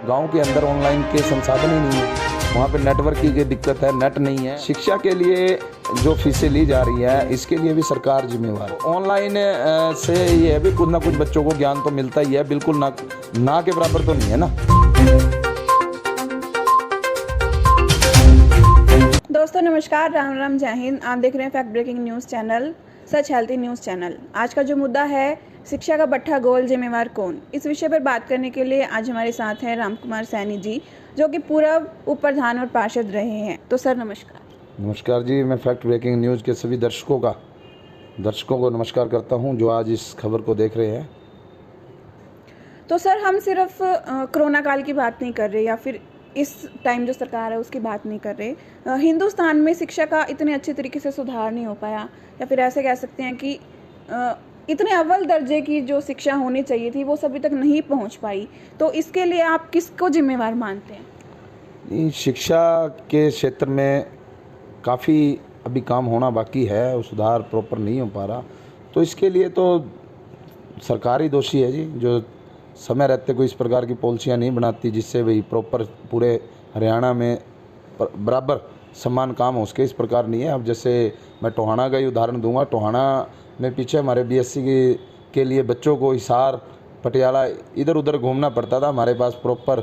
गांव के अंदर ऑनलाइन के संसाधन ही नहीं है, वहाँ पे नेटवर्क की दिक्कत है, नेट नहीं है। शिक्षा के लिए जो फीसें ली जा रही है इसके लिए भी सरकार जिम्मेवार है। ऑनलाइन से ये है भी कुछ ना कुछ बच्चों को ज्ञान तो मिलता ही है, बिल्कुल ना के बराबर तो नहीं है ना। दोस्तों नमस्कार, राम राम, जय हिंद। आप देख रहे हैं फैक्ट ब्रेकिंग न्यूज़ चैनल, सच हेल्थी न्यूज़ चैनल। आज का जो मुद्दा है, शिक्षा का बट्टा गोल, जिम्मेवार कौन। इस विषय पर बात करने के लिए आज हमारे साथ हैं राम कुमार सैनी जी, जो कि पूर्व उप प्रधान और पार्षद रहे हैं। तो सर नमस्कार। नमस्कार जी, मैं फैक्ट ब्रेकिंग न्यूज़ के सभी दर्शकों को नमस्कार करता हूं जो आज इस खबर को देख रहे हैं। तो सर हम सिर्फ कोरोना काल की बात नहीं कर रहे या फिर इस टाइम जो सरकार है उसकी बात नहीं कर रहे। हिंदुस्तान में शिक्षा का इतने अच्छे तरीके से सुधार नहीं हो पाया, या फिर ऐसे कह सकते हैं कि इतने अव्वल दर्जे की जो शिक्षा होनी चाहिए थी वो सभी तक नहीं पहुंच पाई। तो इसके लिए आप किसको जिम्मेवार मानते हैं? शिक्षा के क्षेत्र में काफ़ी अभी काम होना बाकी है, सुधार प्रॉपर नहीं हो पा रहा। तो इसके लिए तो सरकार ही दोषी है जी, जो समय रहते कोई इस प्रकार की पॉलिसियाँ नहीं बनाती जिससे भाई प्रॉपर पूरे हरियाणा में बराबर समान काम हो सके। इस प्रकार नहीं है। अब जैसे मैं टोहाना का ही उदाहरण दूंगा। टोहाना में पीछे हमारे बीएससी के लिए बच्चों को हिसार, पटियाला इधर उधर घूमना पड़ता था। हमारे पास प्रॉपर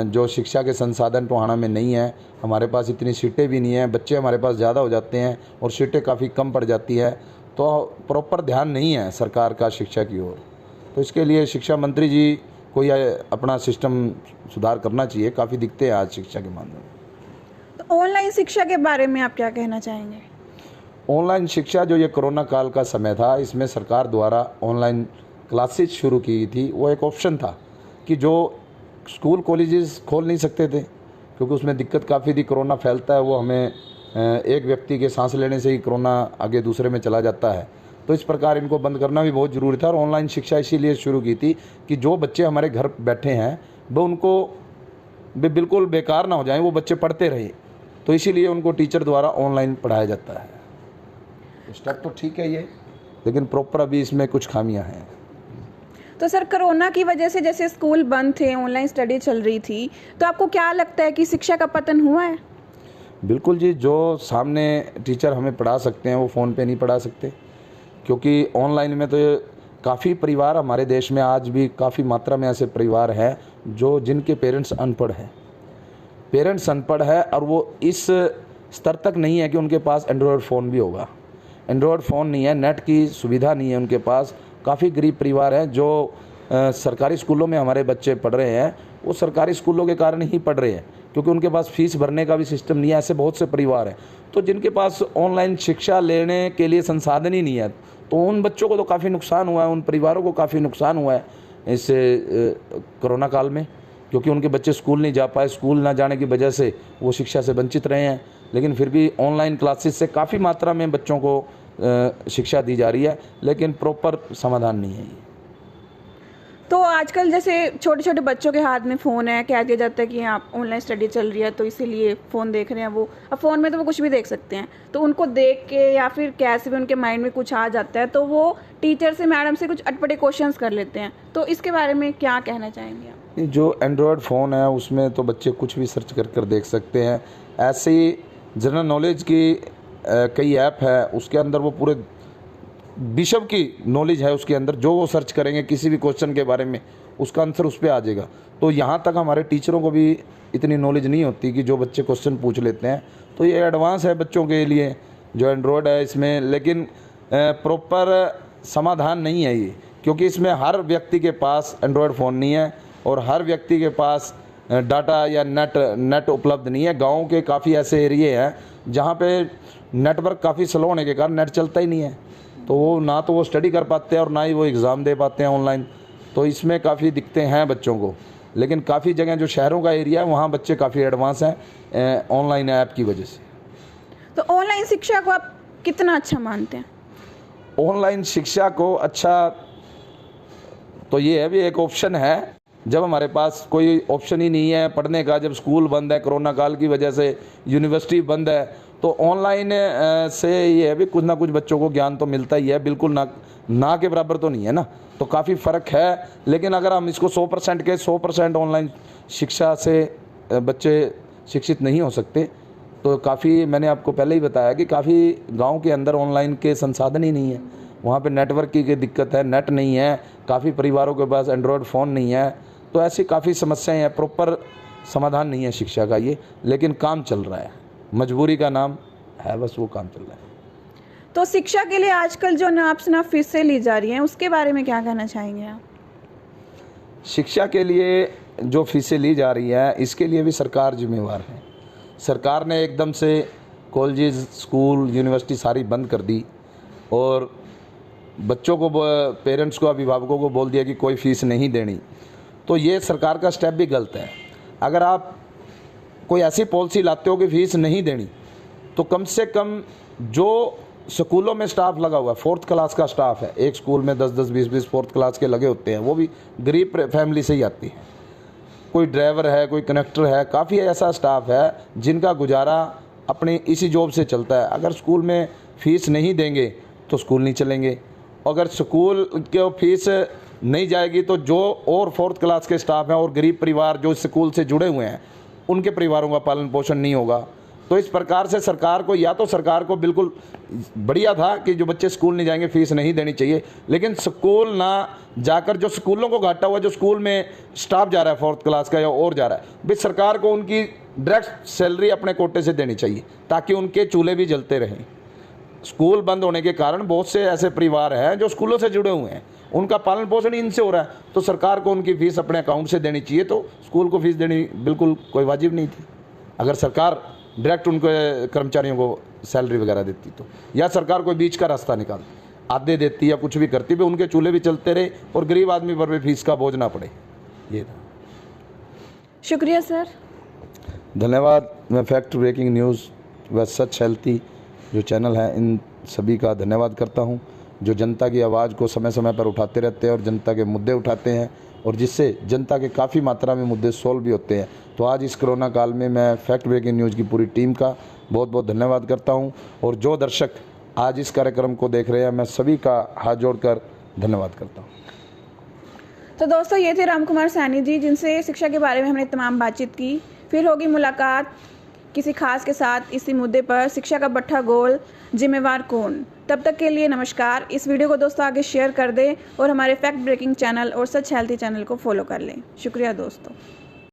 जो शिक्षा के संसाधन टोहाना में नहीं है, हमारे पास इतनी सीटें भी नहीं हैं, बच्चे हमारे पास ज़्यादा हो जाते हैं और सीटें काफ़ी कम पड़ जाती है। तो प्रॉपर ध्यान नहीं है सरकार का शिक्षा की ओर। तो इसके लिए शिक्षा मंत्री जी को अपना सिस्टम सुधार करना चाहिए। काफ़ी दिक्कतें हैं आज शिक्षा के मामले में। तो ऑनलाइन शिक्षा के बारे में आप क्या कहना चाहेंगे? ऑनलाइन शिक्षा जो ये कोरोना काल का समय था, इसमें सरकार द्वारा ऑनलाइन क्लासेज शुरू की थी। वो एक ऑप्शन था कि जो स्कूल कॉलेजेस खोल नहीं सकते थे क्योंकि उसमें दिक्कत काफ़ी थी। कोरोना फैलता है, वो हमें एक व्यक्ति के सांस लेने से ही कोरोना आगे दूसरे में चला जाता है। तो इस प्रकार इनको बंद करना भी बहुत ज़रूरी था और ऑनलाइन शिक्षा इसीलिए शुरू की थी कि जो बच्चे हमारे घर बैठे हैं वो उनको बिल्कुल बेकार ना हो जाएं, वो बच्चे पढ़ते रहे। तो इसीलिए उनको टीचर द्वारा ऑनलाइन पढ़ाया जाता है। स्टेप तो ठीक है ये, लेकिन प्रॉपर अभी इसमें कुछ खामियां हैं। तो सर कोरोना की वजह से जैसे स्कूल बंद थे, ऑनलाइन स्टडी चल रही थी, तो आपको क्या लगता है कि शिक्षा का पतन हुआ है? बिल्कुल जी, जो सामने टीचर हमें पढ़ा सकते हैं वो फ़ोन पे नहीं पढ़ा सकते, क्योंकि ऑनलाइन में तो काफ़ी परिवार हमारे देश में आज भी काफ़ी मात्रा में ऐसे परिवार हैं जिनके पेरेंट्स अनपढ़ है और वो इस स्तर तक नहीं है कि उनके पास एंड्रॉयड फ़ोन भी होगा। एंड्रॉयड फ़ोन नहीं है, नेट की सुविधा नहीं है उनके पास। काफ़ी गरीब परिवार हैं जो सरकारी स्कूलों में हमारे बच्चे पढ़ रहे हैं, वो सरकारी स्कूलों के कारण ही पढ़ रहे हैं क्योंकि उनके पास फीस भरने का भी सिस्टम नहीं है। ऐसे बहुत से परिवार हैं तो जिनके पास ऑनलाइन शिक्षा लेने के लिए संसाधन ही नहीं है। तो उन बच्चों को तो काफ़ी नुकसान हुआ है, उन परिवारों को काफ़ी नुकसान हुआ है इस कोरोना काल में, क्योंकि उनके बच्चे स्कूल नहीं जा पाए। स्कूल ना जाने की वजह से वो शिक्षा से वंचित रहे हैं। लेकिन फिर भी ऑनलाइन क्लासेस से काफ़ी मात्रा में बच्चों को शिक्षा दी जा रही है, लेकिन प्रॉपर समाधान नहीं है। तो आजकल जैसे छोटे छोटे बच्चों के हाथ में फ़ोन है, कह दिया जाता है कि आप ऑनलाइन स्टडी चल रही है तो इसीलिए फ़ोन देख रहे हैं। वो अब फ़ोन में तो वो कुछ भी देख सकते हैं, तो उनको देख के या फिर कैसे भी उनके माइंड में कुछ आ जाता है तो वो टीचर से, मैडम से कुछ अटपटे क्वेश्चंस कर लेते हैं। तो इसके बारे में क्या कहना चाहेंगे आप? जो एंड्रॉयड फ़ोन है उसमें तो बच्चे कुछ भी सर्च कर देख सकते हैं। ऐसे ही जनरल नॉलेज की कई ऐप है, उसके अंदर वो पूरे विश्व की नॉलेज है उसके अंदर। जो वो सर्च करेंगे किसी भी क्वेश्चन के बारे में, उसका आंसर उस पर आ जाएगा। तो यहाँ तक हमारे टीचरों को भी इतनी नॉलेज नहीं होती कि जो बच्चे क्वेश्चन पूछ लेते हैं। तो ये एडवांस है बच्चों के लिए जो एंड्रॉयड है इसमें, लेकिन प्रॉपर समाधान नहीं है ये, क्योंकि इसमें हर व्यक्ति के पास एंड्रॉयड फ़ोन नहीं है और हर व्यक्ति के पास डाटा या नेट उपलब्ध नहीं है। गाँव के काफ़ी ऐसे एरिए हैं जहाँ पे नेटवर्क काफ़ी स्लो होने के कारण नेट चलता ही नहीं है। तो वो ना तो वो स्टडी कर पाते हैं और ना ही वो एग्ज़ाम दे पाते हैं ऑनलाइन। तो इसमें काफ़ी दिक्कतें हैं बच्चों को। लेकिन काफ़ी जगह जो शहरों का एरिया है वहाँ बच्चे काफ़ी एडवांस हैं ऑनलाइन ऐप की वजह से। तो ऑनलाइन शिक्षा को आप कितना अच्छा मानते हैं? ऑनलाइन शिक्षा को अच्छा तो ये है भी एक ऑप्शन है। जब हमारे पास कोई ऑप्शन ही नहीं है पढ़ने का, जब स्कूल बंद है, कोरोना काल की वजह से यूनिवर्सिटी बंद है, तो ऑनलाइन से ये है भी कुछ ना कुछ बच्चों को ज्ञान तो मिलता ही है, बिल्कुल ना के बराबर तो नहीं है ना। तो काफ़ी फ़र्क है। लेकिन अगर हम इसको 100% के 100% ऑनलाइन शिक्षा से बच्चे शिक्षित नहीं हो सकते, तो काफ़ी, मैंने आपको पहले ही बताया कि काफ़ी गांव के अंदर ऑनलाइन के संसाधन ही नहीं है, वहाँ पे नेटवर्क की दिक्कत है, नेट नहीं है, काफ़ी परिवारों के पास एंड्रॉयड फ़ोन नहीं है, तो ऐसी काफ़ी समस्याएं हैं। प्रॉपर समाधान नहीं है शिक्षा का ये, लेकिन काम चल रहा है, मजबूरी का नाम है, बस वो काम चल रहा है। तो शिक्षा के लिए आजकल जो नाप शनाप फीसें ली जा रही हैं, उसके बारे में क्या कहना चाहेंगे आप? शिक्षा के लिए जो फीसें ली जा रही है, इसके लिए भी सरकार जिम्मेवार है। सरकार ने एकदम से कॉलेज, स्कूल, यूनिवर्सिटी सारी बंद कर दी और बच्चों को, पेरेंट्स को, अभिभावकों को बोल दिया कि कोई फ़ीस नहीं देनी। तो ये सरकार का स्टेप भी गलत है। अगर आप कोई ऐसी पॉलिसी लाते हो कि फ़ीस नहीं देनी, तो कम से कम जो स्कूलों में स्टाफ लगा हुआ है, 4th क्लास का स्टाफ है, एक स्कूल में 10-10, 20-20 4th क्लास के लगे होते हैं, वो भी गरीब फैमिली से ही आती है। कोई ड्राइवर है, कोई कनेक्टर है, काफ़ी ऐसा स्टाफ है जिनका गुजारा अपने इसी जॉब से चलता है। अगर स्कूल में फ़ीस नहीं देंगे तो स्कूल नहीं चलेंगे। अगर स्कूल की फीस नहीं जाएगी तो जो और 4th क्लास के स्टाफ हैं और गरीब परिवार जो स्कूल से जुड़े हुए हैं, उनके परिवारों का पालन पोषण नहीं होगा। तो इस प्रकार से सरकार को, या तो सरकार को बिल्कुल बढ़िया था कि जो बच्चे स्कूल नहीं जाएंगे फ़ीस नहीं देनी चाहिए, लेकिन स्कूल ना जाकर जो स्कूलों को घाटा हुआ, जो स्कूल में स्टाफ जा रहा है 4th क्लास का या और जा रहा है, भाई सरकार को उनकी डायरेक्ट सैलरी अपने कोटे से देनी चाहिए ताकि उनके चूल्हे भी जलते रहें। स्कूल बंद होने के कारण बहुत से ऐसे परिवार हैं जो स्कूलों से जुड़े हुए हैं, उनका पालन पोषण इनसे हो रहा है, तो सरकार को उनकी फ़ीस अपने अकाउंट से देनी चाहिए। तो स्कूल को फ़ीस देनी बिल्कुल कोई वाजिब नहीं थी। अगर सरकार डायरेक्ट उनके कर्मचारियों को सैलरी वगैरह देती तो, या सरकार कोई बीच का रास्ता निकालती, आधे देती या कुछ भी करती, भी उनके चूल्हे भी चलते रहे और गरीब आदमी पर भी फीस का बोझ ना पड़े। ये था। शुक्रिया सर। धन्यवाद। मैं फैक्ट ब्रेकिंग न्यूज़ व सच हेल्थी जो चैनल है, इन सभी का धन्यवाद करता हूँ, जो जनता की आवाज़ को समय समय पर उठाते रहते हैं और जनता के मुद्दे उठाते हैं, और जिससे जनता के काफ़ी मात्रा में मुद्दे सोल्व भी होते हैं। तो आज इस कोरोना काल में मैं फैक्ट ब्रेकिंग न्यूज़ की पूरी टीम का बहुत बहुत धन्यवाद करता हूं, और जो दर्शक आज इस कार्यक्रम को देख रहे हैं, मैं सभी का हाथ जोड़कर धन्यवाद करता हूं। तो दोस्तों, ये थे राम कुमार सैनी जी, जिनसे शिक्षा के बारे में हमने तमाम बातचीत की। फिर होगी मुलाकात किसी खास के साथ इसी मुद्दे पर, शिक्षा का बट्टा गोल, जिम्मेवार कौन। तब तक के लिए नमस्कार। इस वीडियो को दोस्तों आगे शेयर कर दें और हमारे फैक्ट ब्रेकिंग चैनल और सच हेल्थी चैनल को फॉलो कर लें। शुक्रिया दोस्तों।